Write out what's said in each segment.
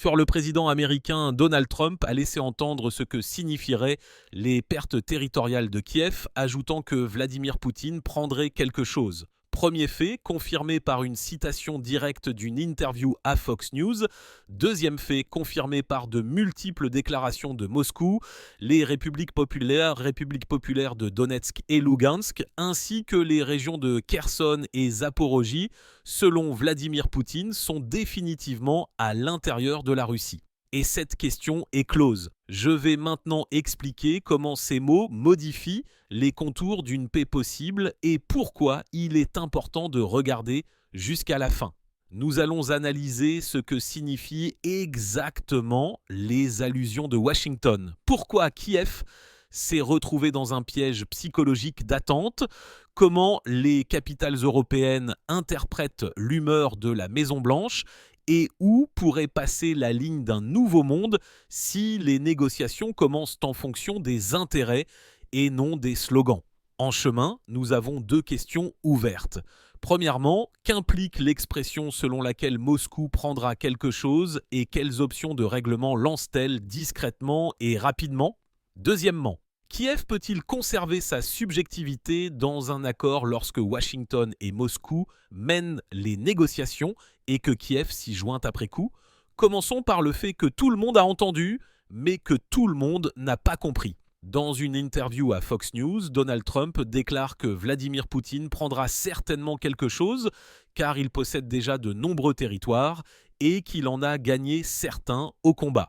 Le président américain Donald Trump a laissé entendre ce que signifieraient les pertes territoriales de Kiev, ajoutant que Vladimir Poutine prendrait quelque chose. Premier fait, confirmé par une citation directe d'une interview à Fox News. Deuxième fait, confirmé par de multiples déclarations de Moscou, les républiques populaires de Donetsk et Lugansk, ainsi que les régions de Kherson et Zaporojie, selon Vladimir Poutine, sont définitivement à l'intérieur de la Russie. Et cette question est close. Je vais maintenant expliquer comment ces mots modifient les contours d'une paix possible et pourquoi il est important de regarder jusqu'à la fin. Nous allons analyser ce que signifient exactement les allusions de Washington. Pourquoi Kiev s'est retrouvé dans un piège psychologique d'attente, comment les capitales européennes interprètent l'humeur de la Maison-Blanche et où pourrait passer la ligne d'un nouveau monde si les négociations commencent en fonction des intérêts et non des slogans. En chemin, nous avons deux questions ouvertes. Premièrement, qu'implique l'expression selon laquelle Moscou prendra quelque chose et quelles options de règlement lance-t-elle discrètement et rapidement ? Deuxièmement, Kiev peut-il conserver sa subjectivité dans un accord lorsque Washington et Moscou mènent les négociations et que Kiev s'y joint après coup ? Commençons par le fait que tout le monde a entendu, mais que tout le monde n'a pas compris. Dans une interview à Fox News, Donald Trump déclare que Vladimir Poutine prendra certainement quelque chose, car il possède déjà de nombreux territoires et qu'il en a gagné certains au combat.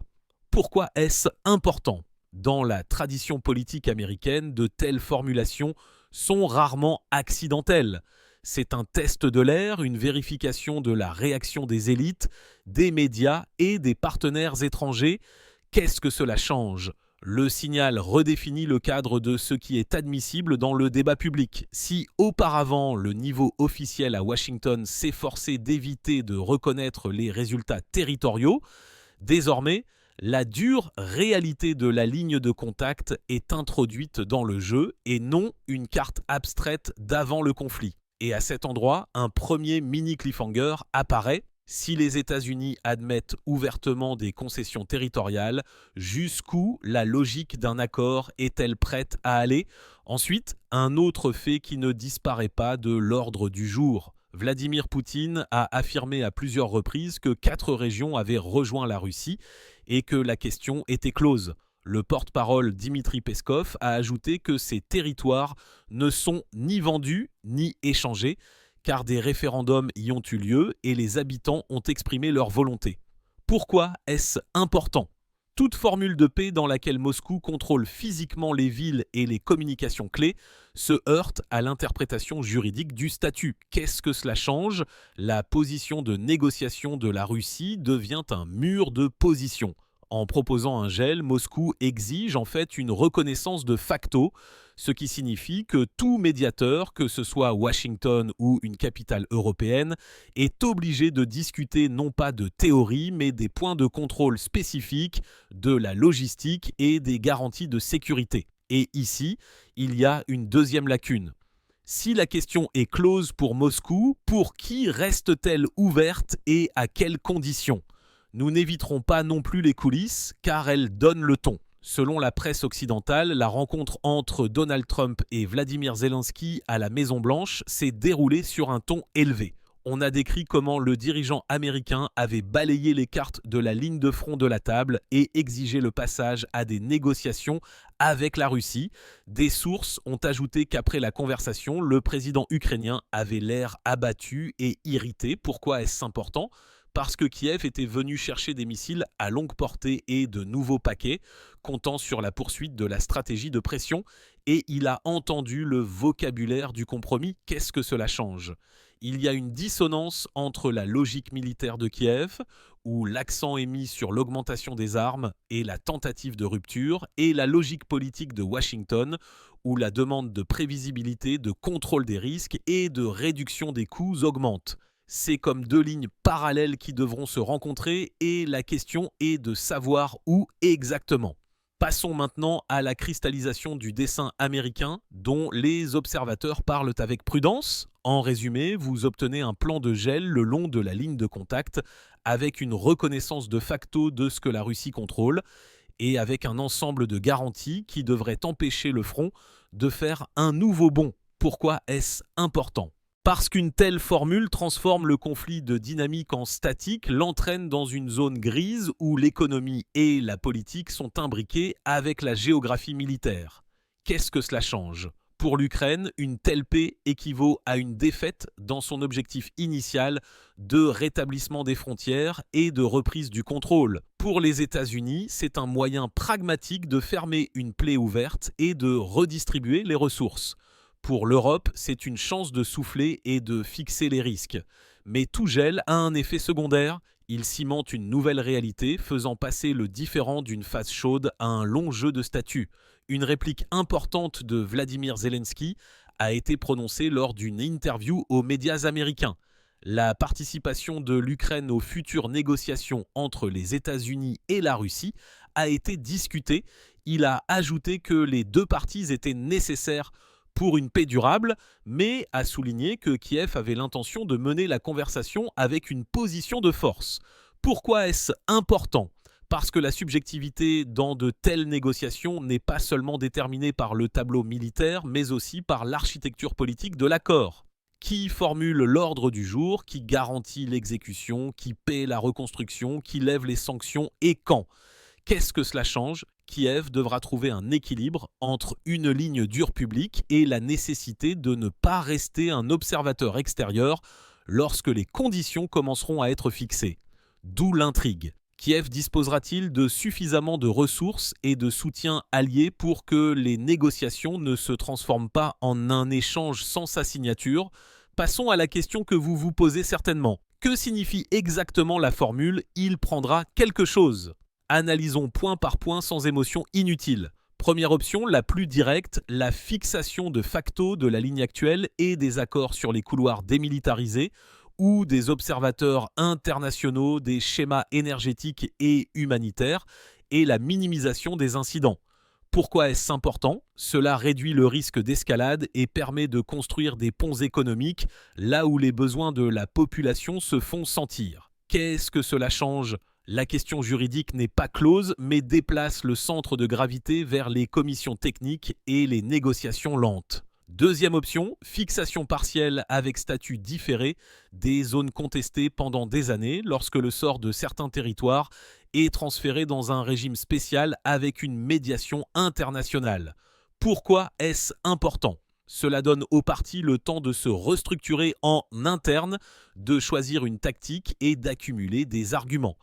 Pourquoi est-ce important ? Dans la tradition politique américaine, de telles formulations sont rarement accidentelles. C'est un test de l'air, une vérification de la réaction des élites, des médias et des partenaires étrangers. Qu'est-ce que cela change ? Le signal redéfinit le cadre de ce qui est admissible dans le débat public. Si auparavant le niveau officiel à Washington s'efforçait d'éviter de reconnaître les résultats territoriaux, désormais, la dure réalité de la ligne de contact est introduite dans le jeu et non une carte abstraite d'avant le conflit. Et à cet endroit, un premier mini cliffhanger apparaît. Si les États-Unis admettent ouvertement des concessions territoriales, jusqu'où la logique d'un accord est-elle prête à aller ? Ensuite, un autre fait qui ne disparaît pas de l'ordre du jour. Vladimir Poutine a affirmé à plusieurs reprises que 4 régions avaient rejoint la Russie et que la question était close. Le porte-parole Dmitri Peskov a ajouté que ces territoires ne sont ni vendus ni échangés, car des référendums y ont eu lieu et les habitants ont exprimé leur volonté. Pourquoi est-ce important ? Toute formule de paix dans laquelle Moscou contrôle physiquement les villes et les communications clés se heurte à l'interprétation juridique du statut. Qu'est-ce que cela change ? La position de négociation de la Russie devient un mur de position. En proposant un gel, Moscou exige en fait une reconnaissance de facto, ce qui signifie que tout médiateur, que ce soit Washington ou une capitale européenne, est obligé de discuter non pas de théorie, mais des points de contrôle spécifiques, de la logistique et des garanties de sécurité. Et ici, il y a une deuxième lacune. Si la question est close pour Moscou, pour qui reste-t-elle ouverte et à quelles conditions ? Nous n'éviterons pas non plus les coulisses, car elles donnent le ton. Selon la presse occidentale, la rencontre entre Donald Trump et Vladimir Zelensky à la Maison-Blanche s'est déroulée sur un ton élevé. On a décrit comment le dirigeant américain avait balayé les cartes de la ligne de front de la table et exigé le passage à des négociations avec la Russie. Des sources ont ajouté qu'après la conversation, le président ukrainien avait l'air abattu et irrité. Pourquoi est-ce important ? Parce que Kiev était venu chercher des missiles à longue portée et de nouveaux paquets, comptant sur la poursuite de la stratégie de pression, et il a entendu le vocabulaire du compromis. Qu'est-ce que cela change ? Il y a une dissonance entre la logique militaire de Kiev, où l'accent est mis sur l'augmentation des armes et la tentative de rupture, et la logique politique de Washington, où la demande de prévisibilité, de contrôle des risques et de réduction des coûts augmente. C'est comme deux lignes parallèles qui devront se rencontrer et la question est de savoir où exactement. Passons maintenant à la cristallisation du dessin américain dont les observateurs parlent avec prudence. En résumé, vous obtenez un plan de gel le long de la ligne de contact avec une reconnaissance de facto de ce que la Russie contrôle, et avec un ensemble de garanties qui devraient empêcher le front de faire un nouveau bond. Pourquoi est-ce important ? Parce qu'une telle formule transforme le conflit de dynamique en statique, l'entraîne dans une zone grise où l'économie et la politique sont imbriquées avec la géographie militaire. Qu'est-ce que cela change ? Pour l'Ukraine, une telle paix équivaut à une défaite dans son objectif initial de rétablissement des frontières et de reprise du contrôle. Pour les États-Unis, c'est un moyen pragmatique de fermer une plaie ouverte et de redistribuer les ressources. Pour l'Europe, c'est une chance de souffler et de fixer les risques. Mais tout gel a un effet secondaire. Il cimente une nouvelle réalité, faisant passer le différend d'une phase chaude à un long jeu de statuts. Une réplique importante de Vladimir Zelensky a été prononcée lors d'une interview aux médias américains. La participation de l'Ukraine aux futures négociations entre les États-Unis et la Russie a été discutée. Il a ajouté que les deux parties étaient nécessaires pour une paix durable, mais a souligné que Kiev avait l'intention de mener la conversation avec une position de force. Pourquoi est-ce important ? Parce que la subjectivité dans de telles négociations n'est pas seulement déterminée par le tableau militaire, mais aussi par l'architecture politique de l'accord. Qui formule l'ordre du jour, qui garantit l'exécution, qui paie la reconstruction, qui lève les sanctions et quand ? Qu'est-ce que cela change ? Kiev devra trouver un équilibre entre une ligne dure publique et la nécessité de ne pas rester un observateur extérieur lorsque les conditions commenceront à être fixées. D'où l'intrigue. Kiev disposera-t-il de suffisamment de ressources et de soutien alliés pour que les négociations ne se transforment pas en un échange sans sa signature ? Passons à la question que vous vous posez certainement. Que signifie exactement la formule « il prendra quelque chose » ? Analysons point par point sans émotion inutile. Première option, la plus directe, la fixation de facto de la ligne actuelle et des accords sur les couloirs démilitarisés ou des observateurs internationaux, des schémas énergétiques et humanitaires et la minimisation des incidents. Pourquoi est-ce important ? Cela réduit le risque d'escalade et permet de construire des ponts économiques là où les besoins de la population se font sentir. Qu'est-ce que cela change ? La question juridique n'est pas close, mais déplace le centre de gravité vers les commissions techniques et les négociations lentes. Deuxième option, fixation partielle avec statut différé des zones contestées pendant des années lorsque le sort de certains territoires est transféré dans un régime spécial avec une médiation internationale. Pourquoi est-ce important ? Cela donne aux parties le temps de se restructurer en interne, de choisir une tactique et d'accumuler des arguments.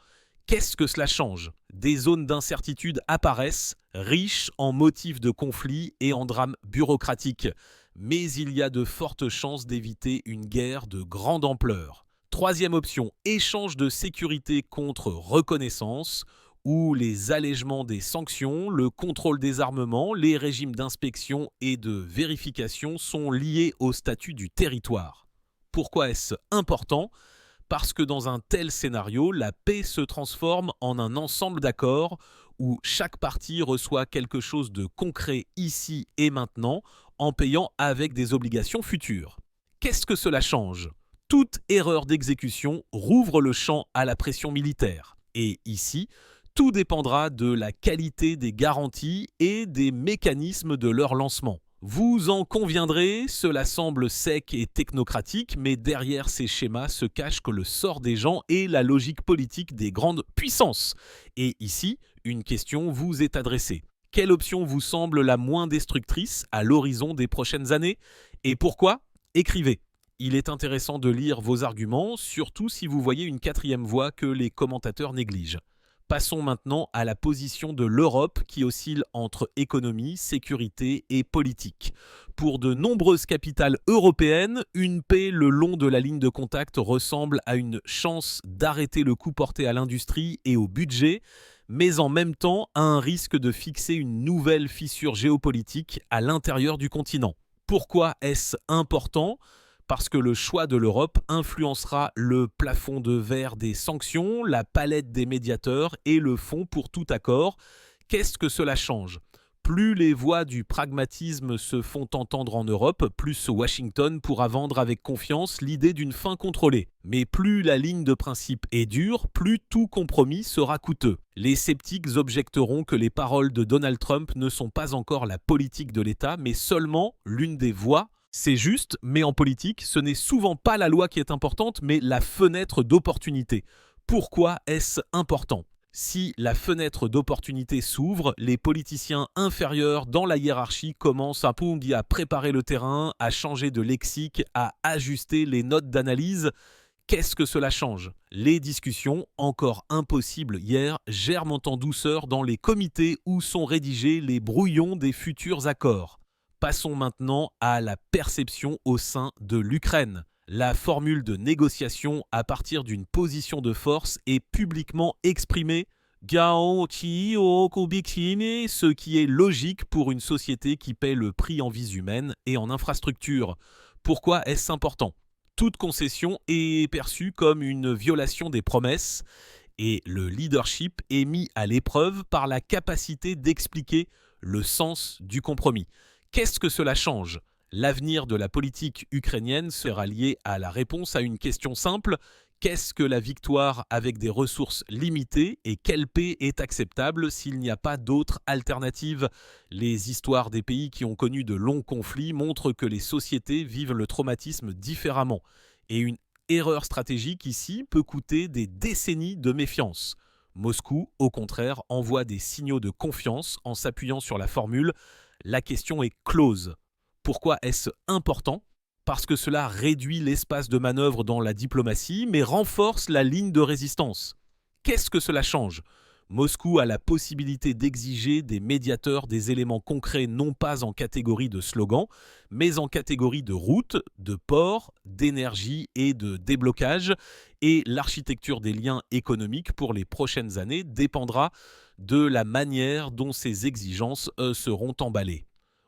Qu'est-ce que cela change ? Des zones d'incertitude apparaissent, riches en motifs de conflit et en drames bureaucratiques. Mais il y a de fortes chances d'éviter une guerre de grande ampleur. Troisième option, échange de sécurité contre reconnaissance, où les allègements des sanctions, le contrôle des armements, les régimes d'inspection et de vérification sont liés au statut du territoire. Pourquoi est-ce important ? Parce que dans un tel scénario, la paix se transforme en un ensemble d'accords où chaque partie reçoit quelque chose de concret ici et maintenant en payant avec des obligations futures. Qu'est-ce que cela change ? Toute erreur d'exécution rouvre le champ à la pression militaire. Et ici, tout dépendra de la qualité des garanties et des mécanismes de leur lancement. Vous en conviendrez, cela semble sec et technocratique, mais derrière ces schémas se cache que le sort des gens et la logique politique des grandes puissances. Et ici, une question vous est adressée. Quelle option vous semble la moins destructrice à l'horizon des prochaines années ? Et pourquoi ? Écrivez. Il est intéressant de lire vos arguments, surtout si vous voyez une quatrième voie que les commentateurs négligent. Passons maintenant à la position de l'Europe qui oscille entre économie, sécurité et politique. Pour de nombreuses capitales européennes, une paix le long de la ligne de contact ressemble à une chance d'arrêter le coup porté à l'industrie et au budget, mais en même temps à un risque de fixer une nouvelle fissure géopolitique à l'intérieur du continent. Pourquoi est-ce important ? Parce que le choix de l'Europe influencera le plafond de verre des sanctions, la palette des médiateurs et le fond pour tout accord. Qu'est-ce que cela change ? Plus les voix du pragmatisme se font entendre en Europe, plus Washington pourra vendre avec confiance l'idée d'une fin contrôlée. Mais plus la ligne de principe est dure, plus tout compromis sera coûteux. Les sceptiques objecteront que les paroles de Donald Trump ne sont pas encore la politique de l'État, mais seulement l'une des voies. C'est juste, mais en politique, ce n'est souvent pas la loi qui est importante, mais la fenêtre d'opportunité. Pourquoi est-ce important ? Si la fenêtre d'opportunité s'ouvre, les politiciens inférieurs dans la hiérarchie commencent à préparer le terrain, à changer de lexique, à ajuster les notes d'analyse. Qu'est-ce que cela change ? Les discussions, encore impossibles hier, germent en douceur dans les comités où sont rédigés les brouillons des futurs accords. Passons maintenant à la perception au sein de l'Ukraine. La formule de négociation à partir d'une position de force est publiquement exprimée, ce qui est logique pour une société qui paie le prix en vies humaines et en infrastructures. Pourquoi est-ce important ? Toute concession est perçue comme une violation des promesses et le leadership est mis à l'épreuve par la capacité d'expliquer le sens du compromis. Qu'est-ce que cela change ? L'avenir de la politique ukrainienne sera lié à la réponse à une question simple. Qu'est-ce que la victoire avec des ressources limitées et quelle paix est acceptable s'il n'y a pas d'autre alternative ? Les histoires des pays qui ont connu de longs conflits montrent que les sociétés vivent le traumatisme différemment. Et une erreur stratégique ici peut coûter des décennies de méfiance. Moscou, au contraire, envoie des signaux de confiance en s'appuyant sur la formule « la question est close ». Pourquoi est-ce important ? Parce que cela réduit l'espace de manœuvre dans la diplomatie, mais renforce la ligne de résistance. Qu'est-ce que cela change ? Moscou a la possibilité d'exiger des médiateurs des éléments concrets non pas en catégorie de slogan, mais en catégorie de route, de port, d'énergie et de déblocage. Et l'architecture des liens économiques pour les prochaines années dépendra de la manière dont ces exigences seront emballées.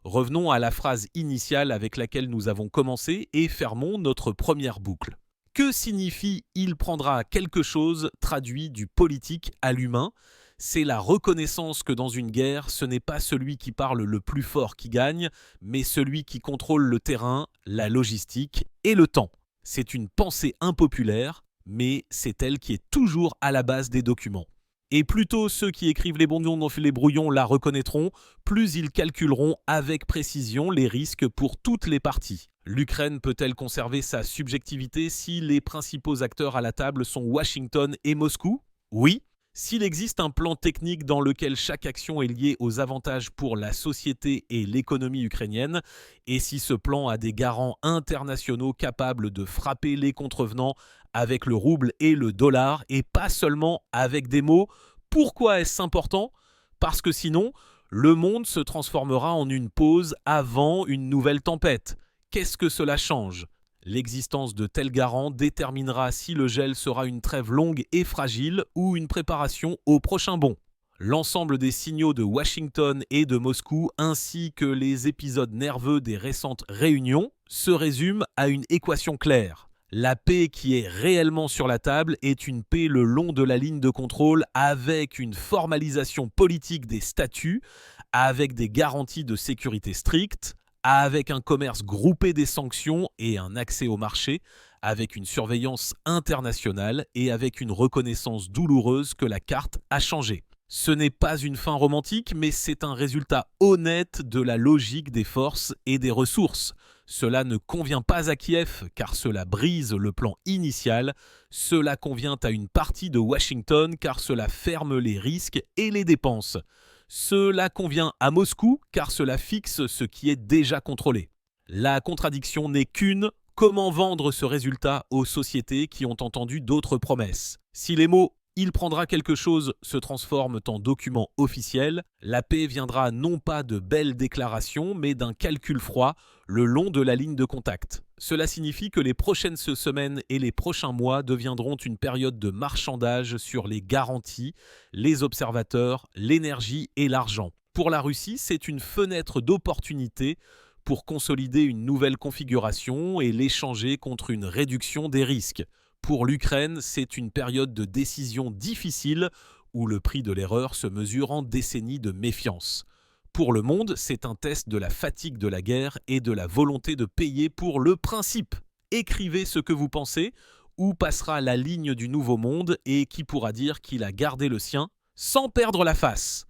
Revenons à la phrase initiale avec laquelle nous avons commencé et fermons notre première boucle. Que signifie « il prendra quelque chose » traduit du politique à l'humain ? C'est la reconnaissance que dans une guerre, ce n'est pas celui qui parle le plus fort qui gagne, mais celui qui contrôle le terrain, la logistique et le temps. C'est une pensée impopulaire, mais c'est elle qui est toujours à la base des documents. Et plus tôt ceux qui écrivent les brouillons la reconnaîtront, plus ils calculeront avec précision les risques pour toutes les parties. L'Ukraine peut-elle conserver sa subjectivité si les principaux acteurs à la table sont Washington et Moscou ? Oui. S'il existe un plan technique dans lequel chaque action est liée aux avantages pour la société et l'économie ukrainienne, et si ce plan a des garants internationaux capables de frapper les contrevenants avec le rouble et le dollar, et pas seulement avec des mots, pourquoi est-ce important ? Parce que sinon, le monde se transformera en une pause avant une nouvelle tempête. Qu'est-ce que cela change ? L'existence de tels garants déterminera si le gel sera une trêve longue et fragile ou une préparation au prochain bond. L'ensemble des signaux de Washington et de Moscou ainsi que les épisodes nerveux des récentes réunions se résument à une équation claire. La paix qui est réellement sur la table est une paix le long de la ligne de contrôle avec une formalisation politique des statuts, avec des garanties de sécurité strictes, avec un commerce groupé des sanctions et un accès au marché, avec une surveillance internationale et avec une reconnaissance douloureuse que la carte a changé. Ce n'est pas une fin romantique, mais c'est un résultat honnête de la logique des forces et des ressources. Cela ne convient pas à Kiev, car cela brise le plan initial. Cela convient à une partie de Washington, car cela ferme les risques et les dépenses. Cela convient à Moscou, car cela fixe ce qui est déjà contrôlé. La contradiction n'est qu'une: comment vendre ce résultat aux sociétés qui ont entendu d'autres promesses ? Si les mots « il prendra quelque chose » se transforment en documents officiels, la paix viendra non pas de belles déclarations, mais d'un calcul froid le long de la ligne de contact. Cela signifie que les prochaines semaines et les prochains mois deviendront une période de marchandage sur les garanties, les observateurs, l'énergie et l'argent. Pour la Russie, c'est une fenêtre d'opportunité pour consolider une nouvelle configuration et l'échanger contre une réduction des risques. Pour l'Ukraine, c'est une période de décision difficile où le prix de l'erreur se mesure en décennies de méfiance. Pour le monde, c'est un test de la fatigue de la guerre et de la volonté de payer pour le principe. Écrivez ce que vous pensez. Où passera la ligne du nouveau monde et qui pourra dire qu'il a gardé le sien sans perdre la face?